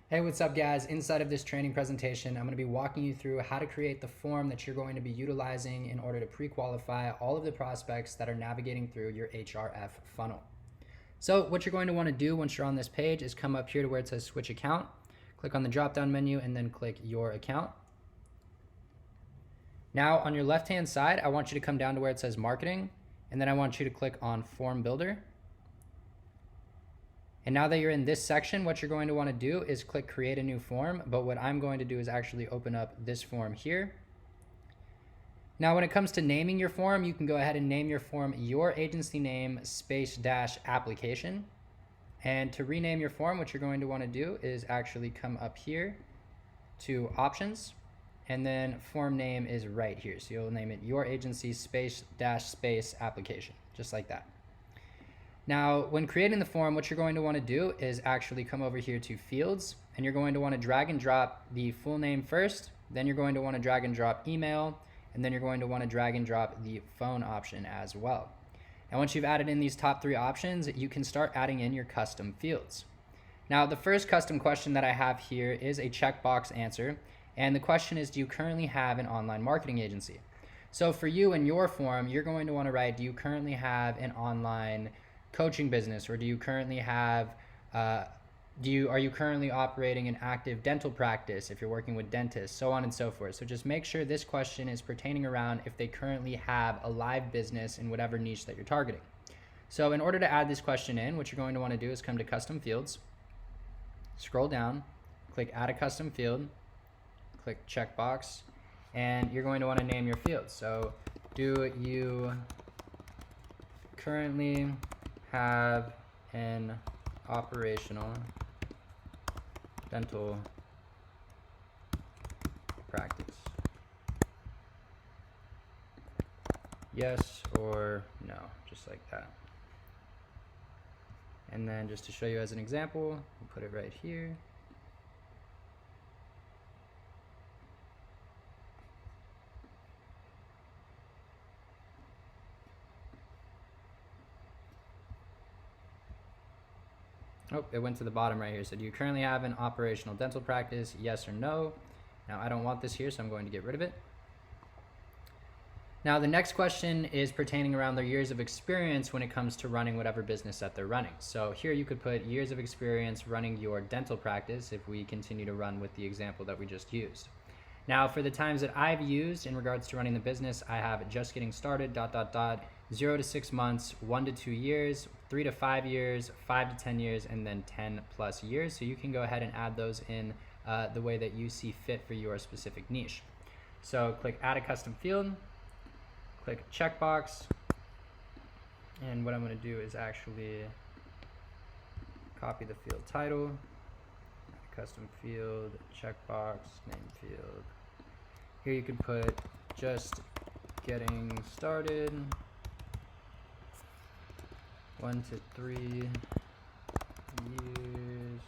Hey, what's up guys? Inside of this training presentation, I'm going to be walking you through how to create the form that you're going to be utilizing in order to pre-qualify all of the prospects that are navigating through your HRF funnel. So what you're going to want to do once you're on this page is come up here to where it says switch account, click on the drop-down menu and then click your account. Now on your left-hand side, I want you to come down to where it says marketing, and then I want you to click on form builder. And now that you're in this section, what you're going to want to do is click create a new form. But what I'm going to do is actually open up this form here. Now, when it comes to naming your form, you can go ahead and name your form your agency name --application. And to rename your form, what you're going to want to do is actually come up here to options, and then form name is right here. So you'll name it your agency --application, just like that. Now, when creating the form, what you're going to want to do is actually come over here to fields, and you're going to want to drag and drop the full name first, then you're going to want to drag and drop email, and then you're going to want to drag and drop the phone option as well. And once you've added in these top three options, you can start adding in your custom fields. Now, the first custom question that I have here is a checkbox answer, and the question is, do you currently have an online marketing agency? So for you in your form, you're going to want to write, do you currently have an online coaching business, or do you currently have are you currently operating an active dental practice if you're working with dentists, so on and so forth. So just make sure this question is pertaining around if they currently have a live business in whatever niche that you're targeting. So in order to add this question in, what you're going to want to do is come to custom fields, scroll down, click add a custom field, click checkbox, and you're going to want to name your field. So do you currently have an operational dental practice? Yes or no, just like that. And then just to show you as an example, we'll put it right here. Oh, it went to the bottom right here. So do you currently have an operational dental practice? Yes or no? Now I don't want this here, so I'm going to get rid of it. Now the next question is pertaining around their years of experience when it comes to running whatever business that they're running. So here you could put years of experience running your dental practice if we continue to run with the example that we just used. Now for the times that I've used in regards to running the business, I have just getting started, ... 0 to 6 months, 1 to 2 years, 3 to 5 years, 5 to 10 years, and then 10 plus years. So you can go ahead and add those in the way that you see fit for your specific niche. So click add a custom field, click checkbox, and what I'm going to do is actually copy the field title, custom field, checkbox, name field. Here you can put just getting started, 1 to 3 years,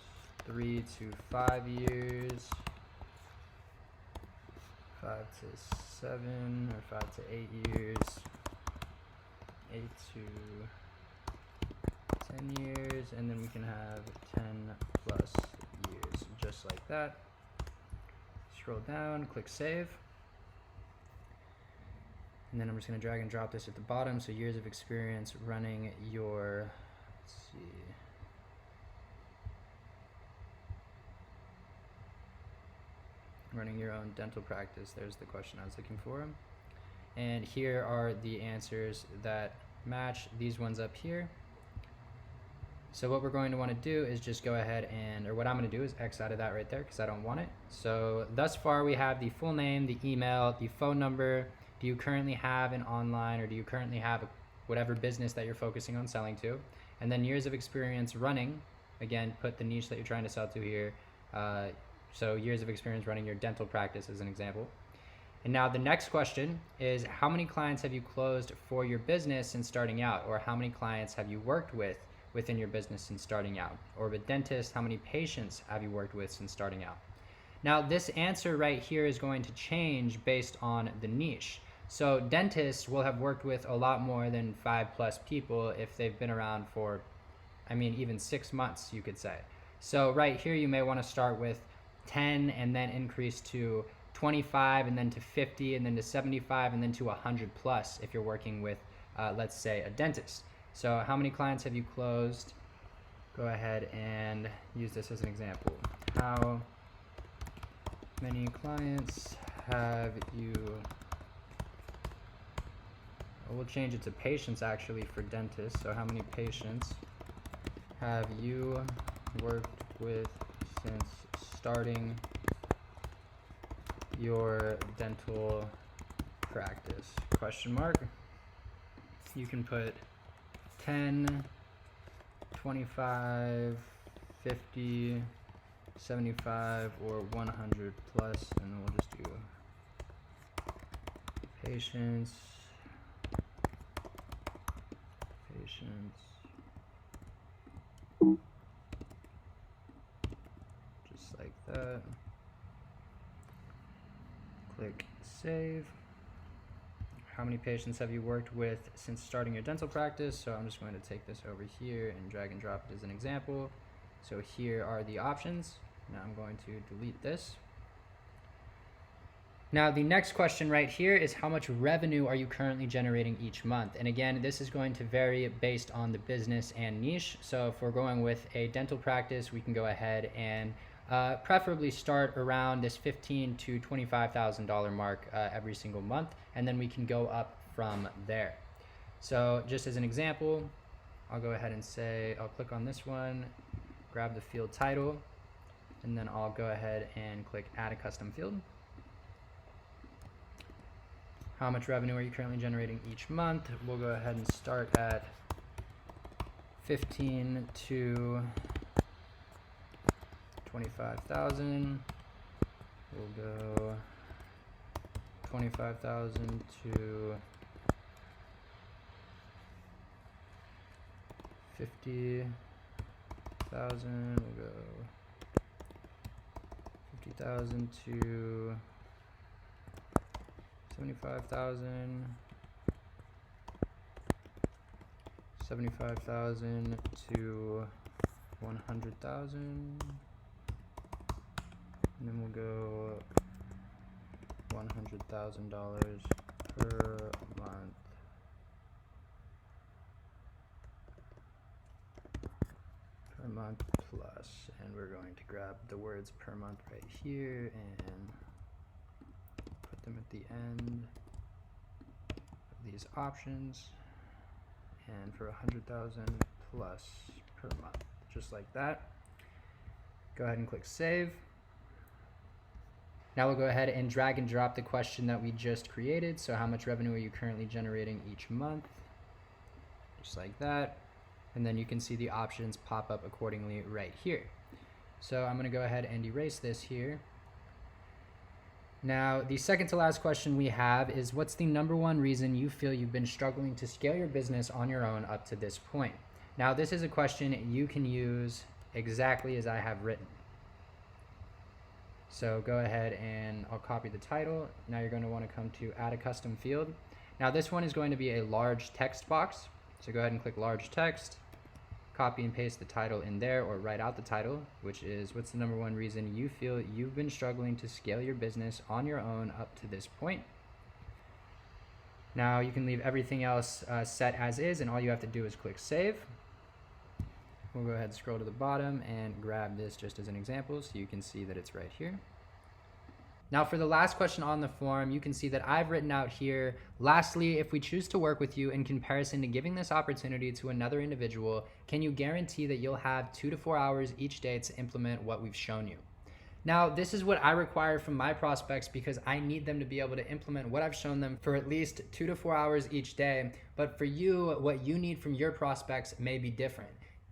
3 to 5 years, 5 to 7 or 5 to 8 years, 8 to 10 years, and then we can have 10 plus years, just like that. Scroll down, click save. And then I'm just going to drag and drop this at the bottom. So years of experience running your, let's see, running your own dental practice. There's the question I was looking for. And here are the answers that match these ones up here. So what we're going to want to do is just go ahead and, or what I'm going to do is X out of that right there because I don't want it. So thus far we have the full name, the email, the phone number. Do you currently have an online, or do you currently have whatever business that you're focusing on selling to? And then years of experience running, again, put the niche that you're trying to sell to here. So years of experience running your dental practice as an example. And now the next question is, how many clients have you closed for your business since starting out? Or how many clients have you worked with within your business since starting out? Or with dentists, how many patients have you worked with since starting out? Now this answer right here is going to change based on the niche. So dentists will have worked with a lot more than 5+ people if they've been around for, I mean, even 6 months, you could say. So right here, you may want to start with 10 and then increase to 25 and then to 50 and then to 75 and then to 100 plus if you're working with, let's say, a dentist. So how many clients have you closed? Go ahead and use this as an example. How many clients have you, we'll change it to patients actually for dentists. So how many patients have you worked with since starting your dental practice? Question mark. You can put 10, 25, 50, 75, or 100 plus, and we'll just do patients, just like that. Click save. How many patients have you worked with since starting your dental practice? So I'm just going to take this over here and drag and drop it as an example. So here are the options. Now I'm going to delete this. Now the next question right here is how much revenue are you currently generating each month? And again, this is going to vary based on the business and niche. So if we're going with a dental practice, we can go ahead and preferably start around this $15,000 to $25,000 mark every single month, and then we can go up from there. So just as an example, I'll go ahead and say, I'll click on this one, grab the field title, and then I'll go ahead and click add a custom field. How much revenue are you currently generating each month? We'll go ahead and start at 15 to 25,000. We'll go 25,000 to 50,000. We'll go 50,000 to 75,000. 75,000 to 100,000. And then we'll go $100,000 per month. Per month plus, and we're going to grab the words per month right here and put them at the end of these options. And for 100,000 plus per month, just like that. Go ahead and click save. Now we'll go ahead and drag and drop the question that we just created. So how much revenue are you currently generating each month? Just like that. And then you can see the options pop up accordingly right here. So I'm gonna go ahead and erase this here. Now, the second to last question we have is, what's the number one reason you feel you've been struggling to scale your business on your own up to this point? Now, this is a question you can use exactly as I have written. So go ahead and I'll copy the title. Now you're going to want to come to add a custom field. Now this one is going to be a large text box. So go ahead and click large text, copy and paste the title in there, or write out the title, which is, what's the number one reason you feel you've been struggling to scale your business on your own up to this point? Now you can leave everything else set as is, and all you have to do is click save. We'll go ahead and scroll to the bottom and grab this just as an example so you can see that it's right here. Now for the last question on the form, you can see that I've written out here, lastly, if we choose to work with you in comparison to giving this opportunity to another individual, can you guarantee that you'll have 2 to 4 hours each day to implement what we've shown you? Now, this is what I require from my prospects because I need them to be able to implement what I've shown them for at least 2 to 4 hours each day. But for you, what you need from your prospects may be different.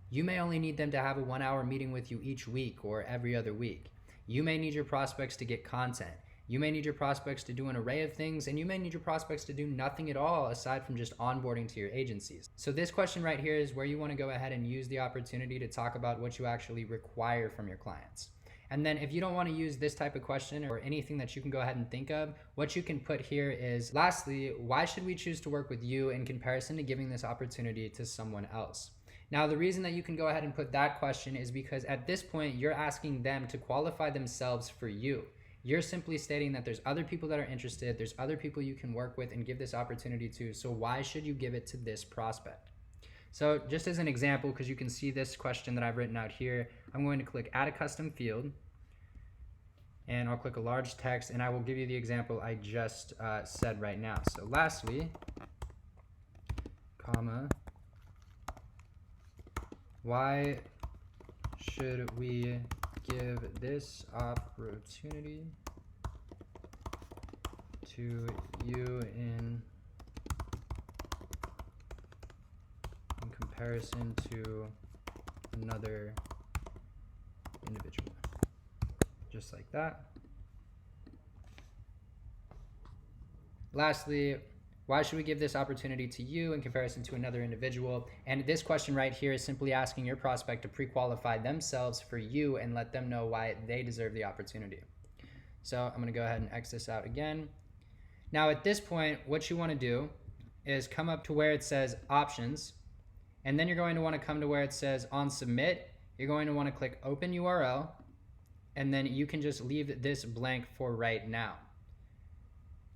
You may only need them to have a 1 hour meeting with you each week or every other week. You may need your prospects to get content. You may need your prospects to do an array of things, and you may need your prospects to do nothing at all aside from just onboarding to your agencies. So this question right here is where you want to go ahead and use the opportunity to talk about what you actually require from your clients. And then if you don't want to use this type of question or anything that you can go ahead and think of, what you can put here is, lastly, why should we choose to work with you in comparison to giving this opportunity to someone else? Now, the reason that you can go ahead and put that question is because at this point, you're asking them to qualify themselves for you. You're simply stating that there's other people that are interested, there's other people you can work with and give this opportunity to, so why should you give it to this prospect? So just as an example, because you can see this question that I've written out here, I'm going to click add a custom field, and I'll click a large text, and I will give you the example I just said right now. So lastly, comma, why should we give this opportunity to you in comparison to another individual? Just like that. Lastly, why should we give this opportunity to you in comparison to another individual? And this question right here is simply asking your prospect to pre-qualify themselves for you and let them know why they deserve the opportunity. So I'm going to go ahead and X this out again. Now at this point, what you want to do is come up to where it says options, and then you're going to want to come to where it says on submit. You're going to want to click open URL, and then you can just leave this blank for right now.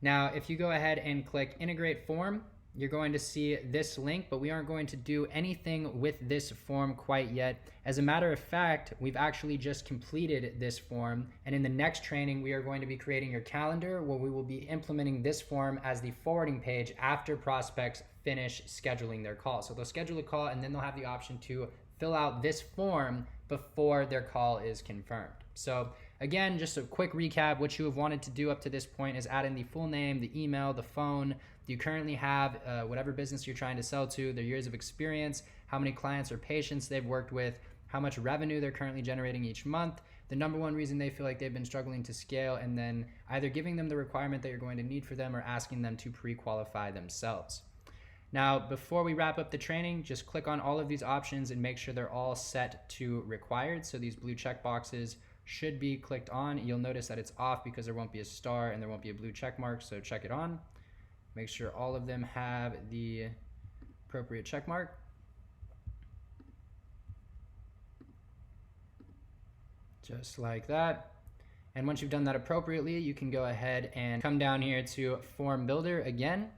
Now, if you go ahead and click integrate form, you're going to see this link, but we aren't going to do anything with this form quite yet. As a matter of fact, we've actually just completed this form, and in the next training, we are going to be creating your calendar where we will be implementing this form as the forwarding page after prospects finish scheduling their call. So they'll schedule a call, and then they'll have the option to fill out this form before their call is confirmed. So again, just a quick recap, what you have wanted to do up to this point is add in the full name, the email, the phone you currently have, whatever business you're trying to sell to, their years of experience, how many clients or patients they've worked with, how much revenue they're currently generating each month, the number one reason they feel like they've been struggling to scale, and then either giving them the requirement that you're going to need for them or asking them to pre-qualify themselves. Now, before we wrap up the training, just click on all of these options and make sure they're all set to required. So these blue check boxes should be clicked on. You'll notice that it's off because there won't be a star and there won't be a blue check mark, so check it on. Make sure all of them have the appropriate check mark. Just like that. And once you've done that appropriately, you can go ahead and come down here to Form Builder again.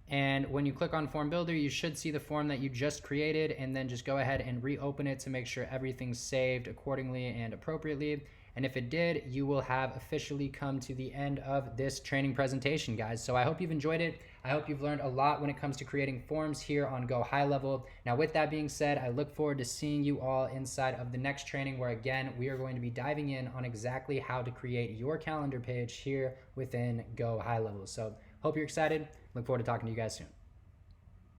And when you click on Form Builder, you should see the form that you just created, and then just go ahead and reopen it to make sure everything's saved accordingly and appropriately. And if it did, you will have officially come to the end of this training presentation, guys. So I hope you've enjoyed it. I hope you've learned a lot when it comes to creating forms here on Go High Level. Now, with that being said, I look forward to seeing you all inside of the next training where, again, we are going to be diving in on exactly how to create your calendar page here within Go High Level. So hope you're excited. Look forward to talking to you guys soon.